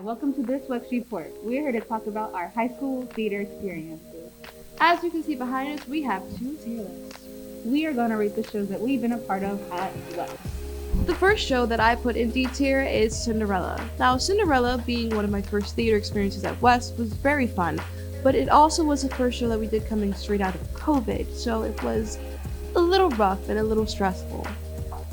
welcome to this week's report. We're here to talk about our high school theater experiences. As you can see behind us, we have two tier lists. We are going to rate the shows that we've been a part of at West. The first show that I put in D tier is Cinderella. Now, Cinderella, being one of my first theater experiences at West, was very fun, but it also was the first show that we did coming straight out of COVID, so it was a little rough and a little stressful.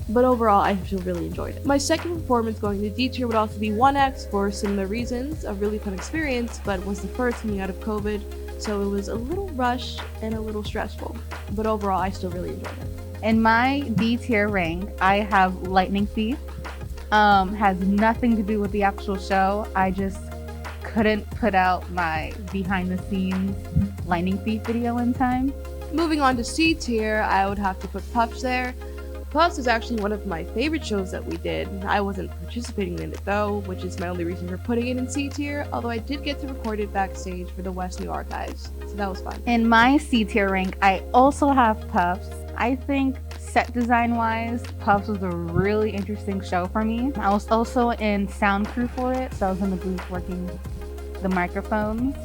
But overall, I still really enjoyed it. My second performance going to D tier would also be 1X for similar reasons, a really fun experience, but was the first coming out of COVID, so it was a little rushed and a little stressful. But overall, I still really enjoyed it. In my D tier rank, I have Lightning Thief. Has nothing to do with the actual show. I just couldn't put out my behind the scenes Lightning Thief video in time. Moving on to C tier, I would have to put Puffs there. Puffs is actually one of my favorite shows that we did. I wasn't participating in it though, which is my only reason for putting it in C tier, although I did get to record it backstage for the West New Archives, so that was fun. In my C tier rank, I also have Puffs. I think set design wise, Puffs was a really interesting show for me. I was also in sound crew for it, so I was in the booth working the microphones.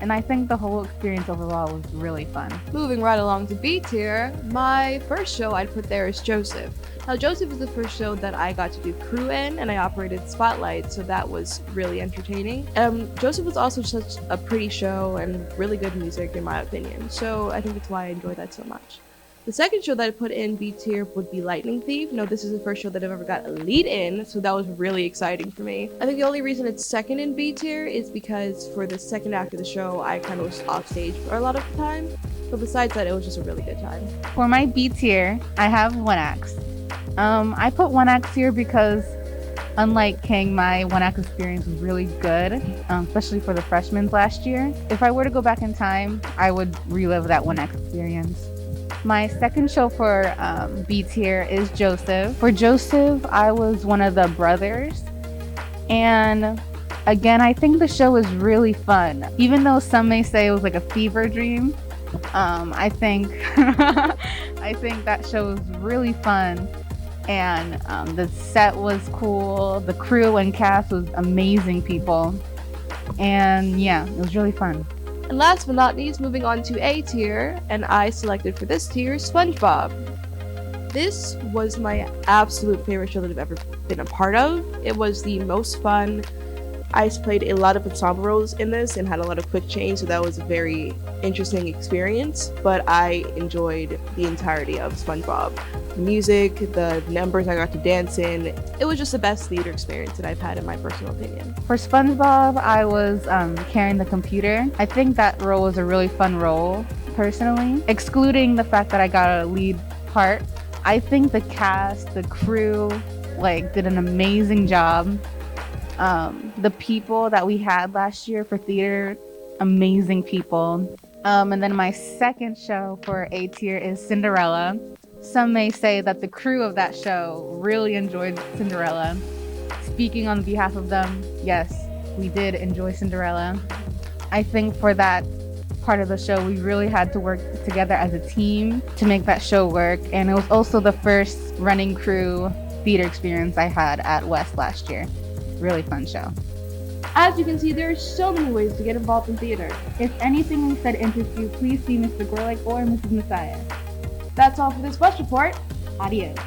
And I think the whole experience overall was really fun. Moving right along to B tier, my first show I'd put there is Joseph. Now, Joseph is the first show that I got to do crew in, and I operated Spotlight, so that was really entertaining. Joseph was also such a pretty show and really good music, in my opinion, so I think that's why I enjoyed that so much. The second show that I put in B tier would be Lightning Thief. No, this is the first show that I've ever got a lead in, so that was really exciting for me. I think the only reason it's second in B tier is because for the second act of the show, I kind of was off stage for a lot of the time. But besides that, it was just a really good time. For my B tier, I have 1X. I put 1X here because unlike King, my 1X experience was really good, especially for the freshmen last year. If I were to go back in time, I would relive that 1X experience. My second show for B tier is Joseph. For Joseph, I was one of the brothers. And again, I think the show was really fun. Even though some may say it was like a fever dream, I think I think that show was really fun. And the set was cool. The crew and cast was amazing people. And yeah, it was really fun. And last but not least, moving on to A tier, and I selected for this tier SpongeBob. This was my absolute favorite show that I've ever been a part of. It was the most fun. I played a lot of ensemble roles in this and had a lot of quick change, so that was a very interesting experience, but I enjoyed the entirety of SpongeBob. The music, the numbers I got to dance in, it was just the best theater experience that I've had in my personal opinion. For SpongeBob, I was carrying the computer. I think that role was a really fun role, personally. Excluding the fact that I got a lead part, I think the cast, the crew, did an amazing job. The people that we had last year for theater, amazing people. And then my second show for A tier is Cinderella. Some may say that the crew of that show really enjoyed Cinderella. Speaking on behalf of them, yes, we did enjoy Cinderella. I think for that part of the show, we really had to work together as a team to make that show work. And it was also the first running crew theater experience I had at West last year. Really fun show. As you can see, there are so many ways to get involved in theater. If anything we said interests you, please see Mr. Gorlick or Mrs. Messiah. That's all for this West Report. Adios.